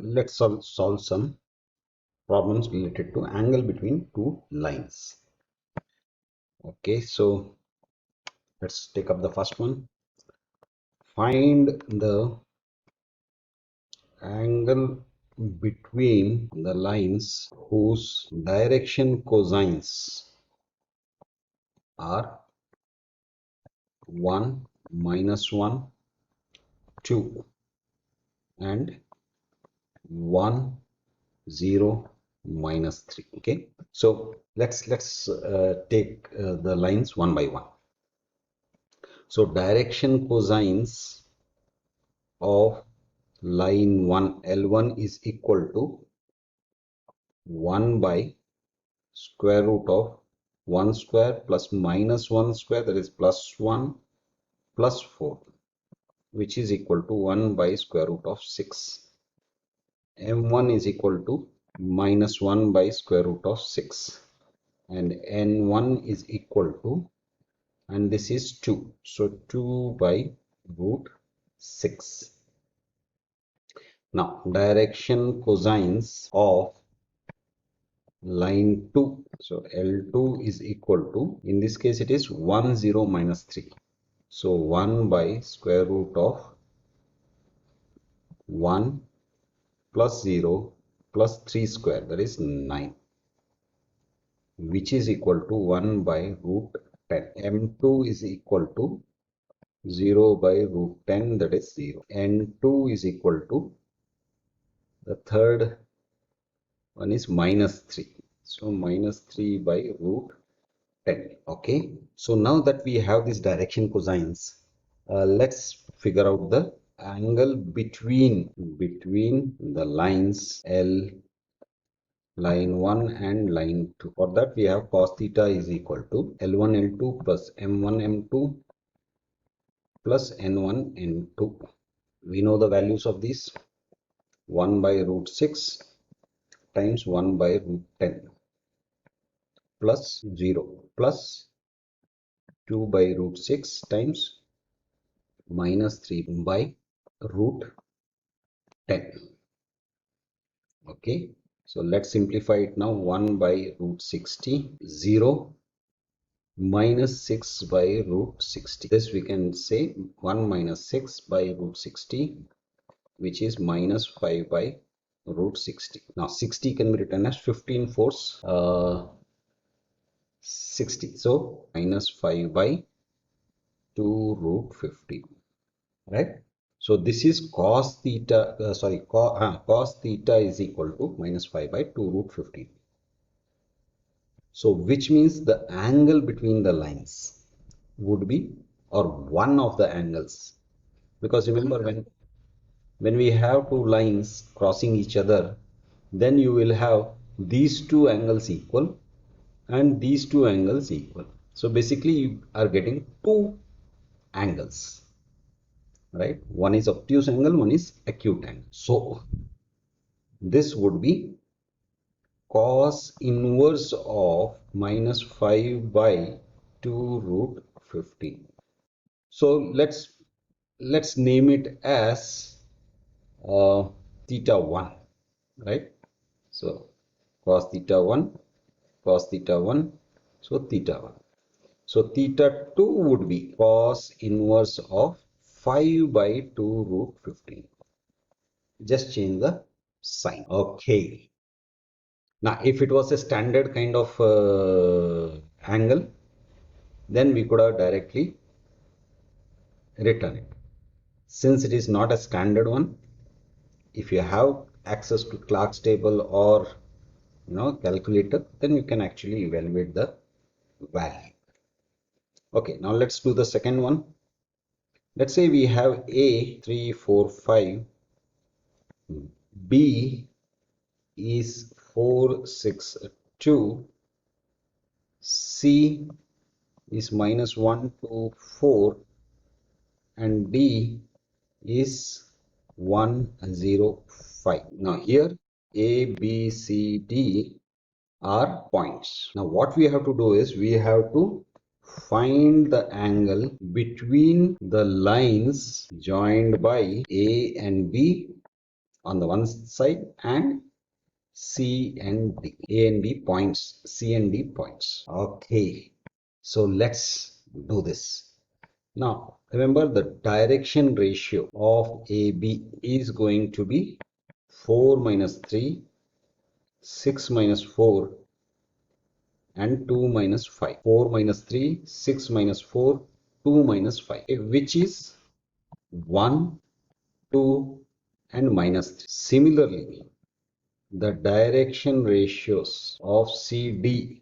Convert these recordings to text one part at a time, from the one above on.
let's solve some problems related to angle between two lines. Okay, so let's take up the first one. Find the angle between the lines whose direction cosines are 1, -1, 2 and 1, 0, -3. Okay, so let's take the lines one by one. So direction cosines of line 1 L1 is equal to 1 by square root of 1 square plus -1 square, that is plus 1 plus 4, which is equal to 1 by square root of 6. M1 is equal to -1 by square root of 6, and N1 is equal to, and this is 2, so 2 by root 6. Now direction cosines of line 2, so L2 is equal to, in this case it is 1, 0, -3, so 1 by square root of 1 plus 0 plus 3 square, that is 9, which is equal to 1 by root 10. M2 is equal to 0 by root 10, that is 0. N2 is equal to, the third one is -3, so -3 by root 10. Okay, so now that we have this direction cosines, let's figure out the angle between the lines L, line 1 and line 2. For that we have cos theta is equal to L1 L2 plus M1 M2 plus N1 N2. We know the values of these. 1 by root 6 times 1 by root 10 plus 0 plus 2 by root 6 times -3 by root 10. Okay, so let's simplify it now. 1 by root 60, 0 minus 6 by root 60. This we can say 1 minus 6 by root 60, which is -5 by root 60. Now 60 can be written as 15 fourths 60. So -5 by 2 root 15, right? So this is cos theta, cos theta is equal to -5 by 2 root 15. So which means the angle between the lines would be, or one of the angles, because remember when we have two lines crossing each other, then you will have these two angles equal and these two angles equal. So basically you are getting two angles, right? One is obtuse angle, one is acute angle. So this would be cos inverse of -5 by 2 root 15. So let's name it as theta 1, right? So cos theta 1, cos theta 1, so theta 1. So theta 2 would be cos inverse of 5 by 2 root 15. Just change the sign. Okay. Now if it was a standard kind of angle, then we could have directly written it. Since it is not a standard one, if you have access to Clark's table or calculator, then you can actually evaluate the value. Okay, now let's do the second one. Let's say we have A 3, 4, 5, B is 4, 6, 2, C is -1 to 4, and D is 1, 0, 5. Now here A, B, C, D are points. Now what we have to do is we have to find the angle between the lines joined by A and B on the one side and C and D, A and B points, C and D points. Okay, so let's do this. Now, remember the direction ratio of AB is going to be 4 minus 3, 6 minus 4, and 2 minus 5. 4 minus 3, 6 minus 4, 2 minus 5, which is 1, 2, and minus 3. Similarly, the direction ratios of CD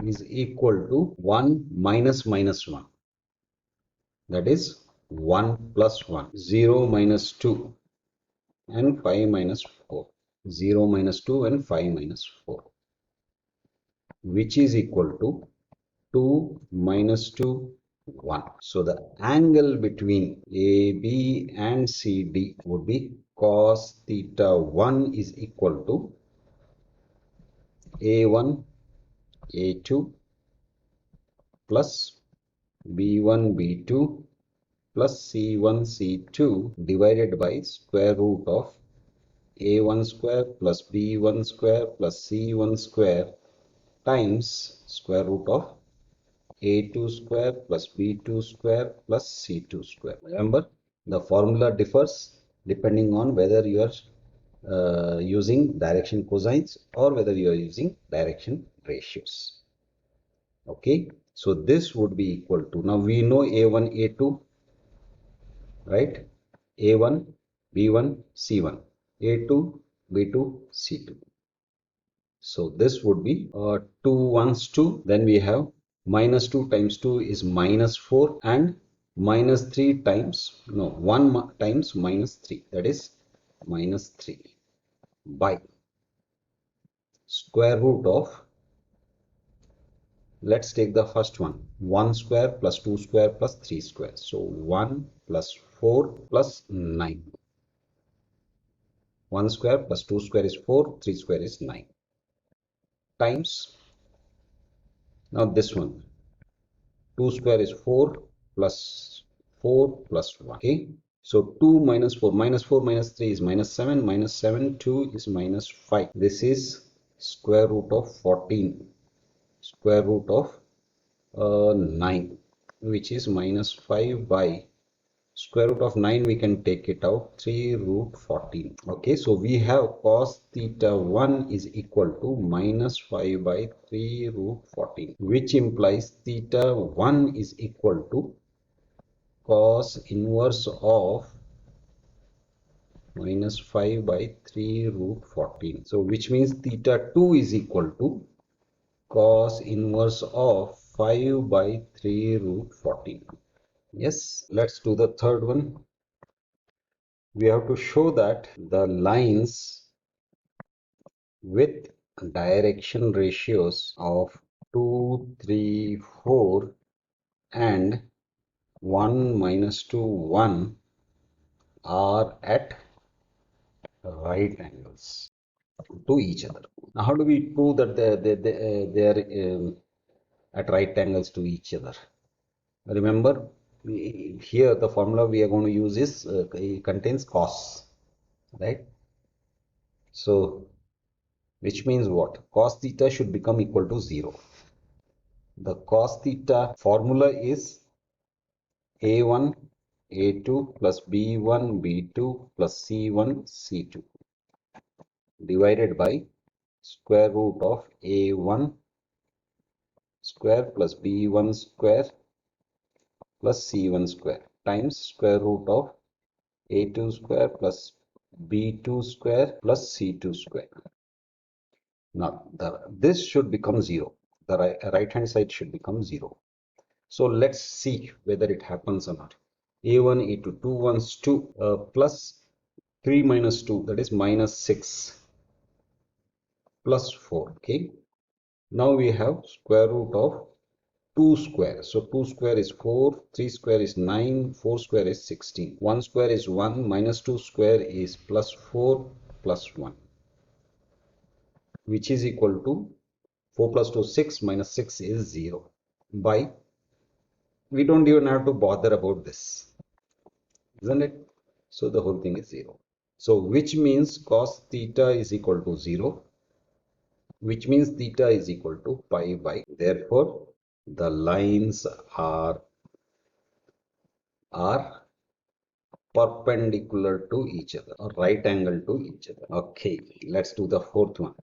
is equal to 1 minus minus 1. That is 1 plus 1, 0 minus 2, and 5 minus 4. 0 minus 2 and 5 minus 4, which is equal to 2 minus 2, 1. So the angle between AB and CD would be cos theta 1 is equal to A1, A2 plus B1, B2 plus C1, C2 divided by square root of A1 square plus B1 square plus C1 square times square root of A2 square plus B2 square plus C2 square. Remember, the formula differs depending on whether you are using direction cosines or whether you are using direction ratios. Okay, so this would be equal to, now we know A1, A2, right? A1, B1, C1, A2, B2, C2. So this would be 2 ones 2. Then we have minus 2 times 2 is minus 4, and minus 3 times, no, 1 times minus 3, that is minus 3 by square root of, let's take the first one, 1 square plus 2 square plus 3 square. So 1 plus 4 plus 9. 1 square plus 2 square is 4, 3 square is 9 times, now this one, 2 square is 4 plus 4 plus 1. Okay, so 2 minus 4, minus 4 minus 3 is minus 7, minus 7, 2 is minus 5. This is square root of 14, square root of 9, which is minus 5 by square root of 9, we can take it out, 3 root 14. Okay, so we have cos theta 1 is equal to minus 5 by 3 root 14, which implies theta 1 is equal to cos inverse of minus 5 by 3 root 14. So which means theta 2 is equal to cos inverse of 5 by 3 root 14. Yes, let's do the third one. We have to show that the lines with direction ratios of 2, 3, 4 and 1 minus 2, 1 are at right angles to each other. Now, how do we prove that they are at right angles to each other? Remember, here the formula we are going to use is contains cos, right? So, which means what? Cos theta should become equal to 0. The cos theta formula is A1, A2 plus B1, B2 plus C1, C2 divided by square root of A1 square plus B1 square plus C1 square times square root of A2 square plus B2 square plus C2 square. Now, this should become 0. The right hand side should become 0. So let's see whether it happens or not. A1, A2, 2 ones 2 plus 3 minus 2, that is minus 6 plus 4. Okay. Now we have square root of 2 square. So 2 square is 4, 3 square is 9, 4 square is 16. 1 square is 1, minus 2 square is plus 4 plus 1, which is equal to 4 plus 2, 6, minus 6 is 0 by, we don't even have to bother about this, isn't it? So the whole thing is 0. So which means cos theta is equal to 0, which means theta is equal to pi by. Therefore, the lines are perpendicular to each other or right angle to each other. Okay, let's do the fourth one.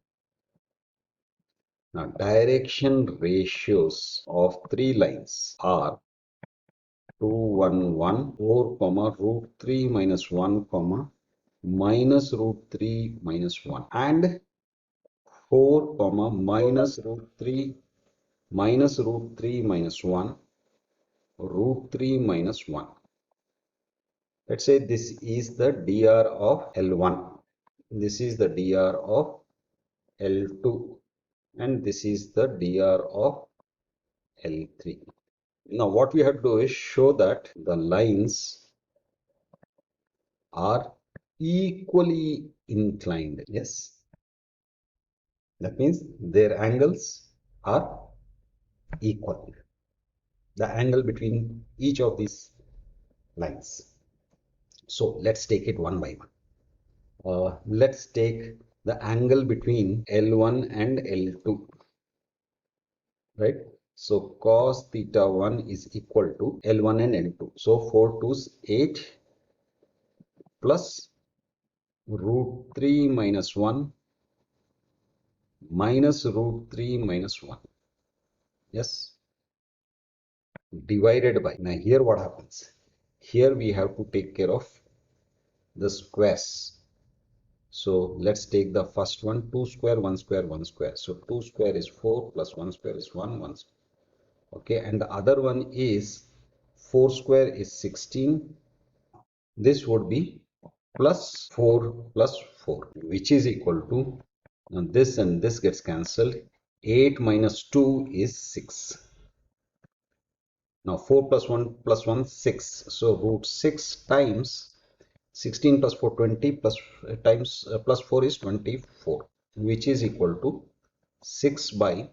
Now, direction ratios of three lines are 2, 1, 1, 4, comma, root 3 minus 1, comma, minus root 3 minus 1, and 4, comma, minus root 3 minus root 3 minus 1, root 3 minus 1. Let's say this is the dr of L1. This is the dr of L2. And this is the dr of L3. Now what we have to do is show that the lines are equally inclined. Yes. That means their angles are equal. The angle between each of these lines. So let's take it one by one. Let's take the angle between L1 and L2, right? So cos theta 1 is equal to L1 and L2. So 4 2's 8 plus root 3 minus 1 minus root 3 minus 1. Yes, divided by. Now here what happens? Here we have to take care of the squares. So let's take the first one, 2 square, 1 square, 1 square. So 2 square is 4 plus 1 square is 1, 1 square. Okay, and the other one is 4 square is 16. This would be plus 4 plus 4, which is equal to, now this and this gets cancelled. 8 minus 2 is 6. Now 4 plus 1 6. So root 6 times 16 plus 4 20 plus times plus 4 is 24, which is equal to 6 by,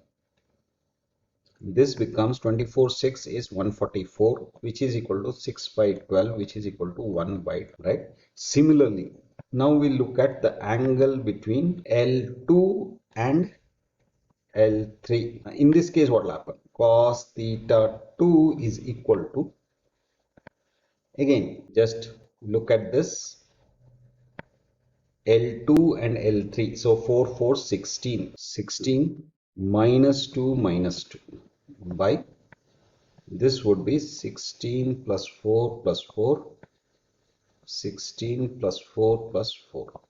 this becomes 24, 6 is 144, which is equal to 6 by 12, which is equal to 1 by 12, right? Similarly, now we look at the angle between L2 and L3. In this case, what will happen? Cos theta 2 is equal to, again, just look at this, L2 and L3. So 4, 4, 16. 16 minus 2 minus 2 by, this would be 16 plus 4 plus 4, 16 plus 4 plus 4.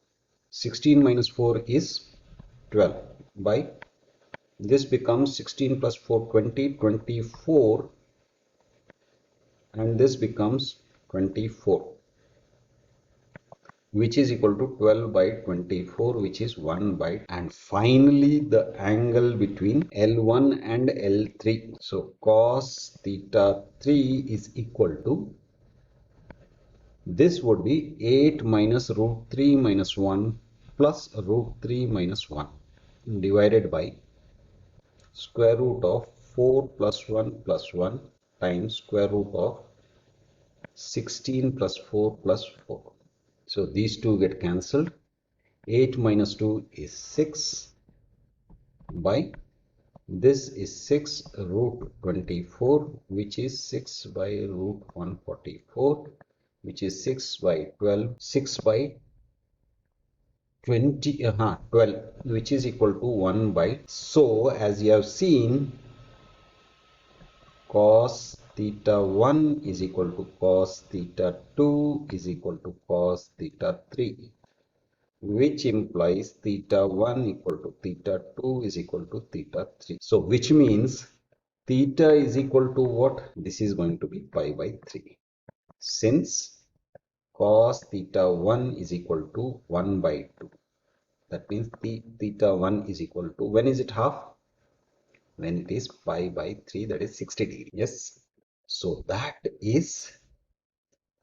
16 minus 4 is 12 by, this becomes 16 plus 4, 20, 24, and this becomes 24, which is equal to 12 by 24, which is 1 by, and finally the angle between L1 and L3. So cos theta 3 is equal to, this would be 8 minus root 3 minus 1 plus root 3 minus 1 divided by square root of 4 plus 1 plus 1 times square root of 16 plus 4 plus 4. So these two get cancelled. 8 minus 2 is 6 by, this is 6 root 24, which is 6 by root 144, which is 6 by 12, 6 by 12, which is equal to 1 by. So as you have seen, cos theta 1 is equal to cos theta 2 is equal to cos theta 3, which implies theta 1 equal to theta 2 is equal to theta 3. So which means theta is equal to what? This is going to be pi by 3. Since cos theta 1 is equal to 1 by 2. That means theta 1 is equal to, when is it half? When it is pi by 3, that is 60 degrees. Yes. So that is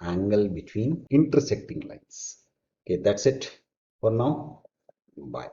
angle between intersecting lines. Okay, that's it for now. Bye.